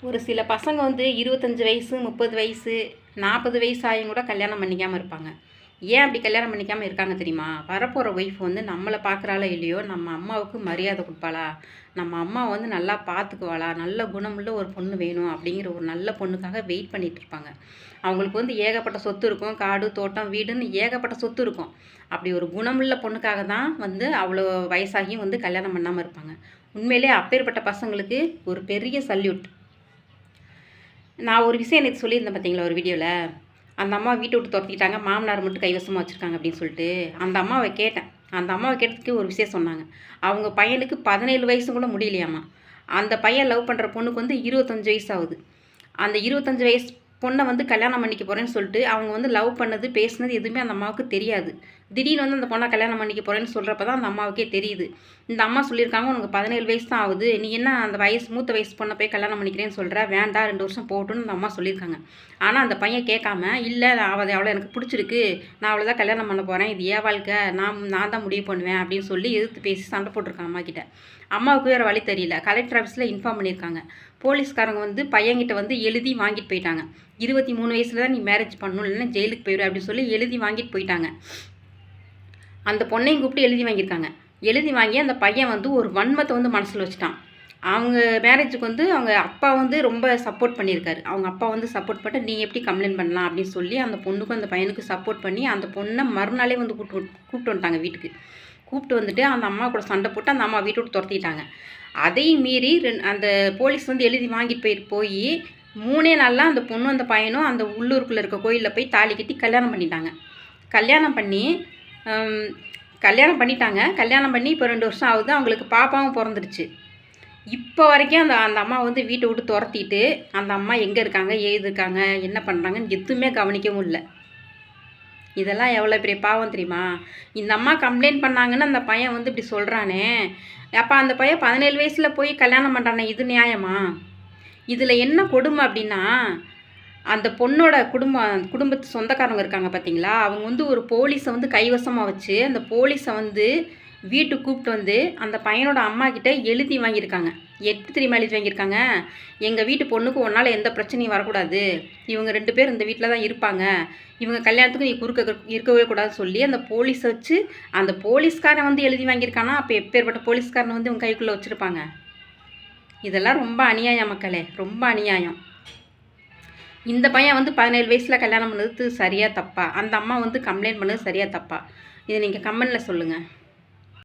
ஒரு சில பசங்க வந்து 25 வயசு 30 வயசு 40 வயசு ஆகியும் கூட கல்யாணம் பண்ணிக்காமல் இருப்பாங்க. ஏன் அப்படி கல்யாணம் பண்ணிக்காமல் இருக்காங்க தெரியுமா? வரப்போகிற ஒய்ஃப் வந்து நம்மளை பார்க்குறாளோ இல்லையோ, நம்ம அம்மாவுக்கு மரியாதை கொடுப்பாளா, நம்ம அம்மா வந்து நல்லா பார்த்துக்குவாளா, நல்ல குணமுள்ள ஒரு பொண்ணு வேணும் அப்படிங்கிற ஒரு நல்ல பொண்ணுக்காக வெயிட் பண்ணிகிட்டு இருப்பாங்க. அவங்களுக்கு வந்து ஏகப்பட்ட சொத்து இருக்கும், காடு தோட்டம் வீடுன்னு ஏகப்பட்ட சொத்து இருக்கும். அப்படி ஒரு குணமுள்ள பொண்ணுக்காக தான் வந்து அவ்வளோ வயசாகியும் வந்து கல்யாணம் பண்ணாமல் இருப்பாங்க. உண்மையிலே அப்பேற்பட்ட பசங்களுக்கு ஒரு பெரிய சல்யூட். நான் ஒரு விஷயம் நேற்று சொல்லியிருந்தேன் பார்த்தீங்களா ஒரு வீடியோவில். அந்த அம்மா வீட்டை விட்டு துரத்திக்கிட்டாங்க, மாமனார் மட்டும் கைவசமாக வச்சுருக்காங்க அப்படின்னு சொல்லிட்டு. அந்த அம்மாவை கேட்டேன். அந்த அம்மாவை கேட்டதுக்கு ஒரு விஷயம் சொன்னாங்க. அவங்க பையனுக்கு 17 வயசு கூட முடியலையாம்மா. அந்த பையன் லவ் பண்ணுற பொண்ணுக்கு வந்து 25 வயசு ஆகுது. அந்த 25 வயசு பொண்ணை வந்து கல்யாணம் பண்ணிக்க போகிறேன்னு சொல்லிட்டு அவங்க வந்து லவ் பண்ணது பேசுனது எதுவுமே அந்த அம்மாவுக்கு தெரியாது. திடீர்னு வந்து அந்த பொண்ணை கல்யாணம் பண்ணிக்க போகிறேன்னு சொல்கிறப்ப தான் அந்த அம்மாவுக்கே தெரியுது. இந்த அம்மா சொல்லியிருக்காங்க, உனக்கு 17 வயசு தான் ஆகுது, நீ என்ன அந்த மூத்த வயசு பொண்ணை போய் கல்யாணம் பண்ணிக்கிறேன்னு சொல்கிற, வேண்டாம் 2 வருஷம் போகட்டுன்னு அந்த அம்மா சொல்லியிருக்காங்க. ஆனால் அந்த பையன் கேட்காம, இல்லை அவளை எனக்கு பிடிச்சிருக்கு, நான் அவளை தான் கல்யாணம் பண்ண போகிறேன், இது ஏன் வாழ்க்கை, நான் தான் முடிவு பண்ணுவேன் அப்படின்னு சொல்லி எதிர்த்து பேசி சண்டை போட்டிருக்காங்க அம்மா கிட்ட. அம்மாவுக்கு வேறு வழி தெரியல. கலெக்டர் ஆஃபீஸில் இன்ஃபார்ம் பண்ணியிருக்காங்க. போலீஸ்காரங்க வந்து பையன்கிட்ட வந்து எழுதி வாங்கிட்டு போயிட்டாங்க. 23 வயசில் தான் நீ மேரேஜ் பண்ணணும், இல்லைன்னா ஜெயிலுக்கு போயிடு அப்படின்னு சொல்லி எழுதி வாங்கிட்டு போயிட்டாங்க. அந்த பொண்ணையும் கூப்பிட்டு எழுதி வாங்கியிருக்காங்க. எழுதி வாங்கி அந்த பையன் வந்து ஒரு வன்மத்தை வந்து மனசில் வச்சுட்டான். அவங்க மேரேஜுக்கு வந்து அவங்க அப்பா வந்து ரொம்ப சப்போர்ட் பண்ணியிருக்காரு. அவங்க அப்பா வந்து சப்போர்ட் பண்ணிட்டு, நீ எப்படி கம்ப்ளைண்ட் பண்ணலாம் அப்படின்னு சொல்லி அந்த பொண்ணுக்கும் அந்த பையனுக்கு சப்போர்ட் பண்ணி அந்த பொண்ணை மறுநாளே வந்து கூப்பிட்டு வந்துட்டாங்க வீட்டுக்கு. கூப்பிட்டு வந்துட்டு அந்த அம்மா கூட சண்டை போட்டு அந்த அம்மா வீட்டை விட்டு துரத்திட்டாங்க. அதையும் மீறி அந்த போலீஸ் வந்து எழுதி வாங்கிட்டு போய் 3 நாளில் அந்த பொண்ணும் அந்த பையனும் அந்த உள்ளூருக்குள்ளே இருக்க கோயிலில் போய் தாலி கட்டி கல்யாணம் பண்ணிட்டாங்க. கல்யாணம் பண்ணிட்டாங்க. கல்யாணம் பண்ணி இப்போ 2 வருஷம் ஆகுது. அவங்களுக்கு பாப்பாவும் பிறந்துருச்சு. இப்போ வரைக்கும் அந்த அம்மா வந்து வீட்டை விட்டு துரத்திட்டு அந்த அம்மா எங்கே இருக்காங்க, ஏது இருக்காங்க, என்ன பண்ணுறாங்கன்னு எதுவுமே கவனிக்கவும் இல்லை. இதெல்லாம் எவ்வளோ பெரிய பாவம் தெரியுமா? இந்த அம்மா கம்ப்ளைண்ட் பண்ணாங்கன்னு அந்த பையன் வந்து இப்படி சொல்கிறானே, அப்போ அந்த பையன் 17 வயசில் போய் கல்யாணம் பண்ணுறானே, இது நியாயமா? இதில் என்ன கொடுமை அப்படின்னா, அந்த பொண்ணோட குடும்பத்து சொந்தக்காரங்க இருக்காங்க பார்த்தீங்களா, அவங்க வந்து ஒரு போலீஸை வந்து கைவசமாக வச்சு அந்த போலீஸை வந்து வீட்டுக்கு கூப்பிட்டு வந்து அந்த பையனோட அம்மா கிட்ட எழுதி வாங்கியிருக்காங்க. எப்படி தெரியுமா எழுதி வாங்கியிருக்காங்க? எங்கள் வீட்டு பொண்ணுக்கு உன்னால் எந்த பிரச்சனையும் வரக்கூடாது, இவங்க 2 பேர் இந்த வீட்டில் தான் இருப்பாங்க, இவங்க கல்யாணத்துக்கு நீ இருக்கவே கூடாதுன்னு சொல்லி அந்த போலீஸை வச்சு அந்த போலீஸ்காரன் வந்து எழுதி வாங்கியிருக்கானா, அப்போ எப்பேற்பட்ட போலீஸ்காரனை வந்து இவங்க கைக்குள்ளே வச்சுருப்பாங்க. இதெல்லாம் ரொம்ப அநியாயம் மக்களே, ரொம்ப அநியாயம். இந்த பையன் வந்து 17 வயசில் கல்யாணம் பண்ணது சரியா தப்பா? அந்த அம்மா வந்து கம்ப்ளைண்ட் பண்ணது சரியா தப்பா? இதை நீங்கள் கமெண்ட்டில் சொல்லுங்கள்.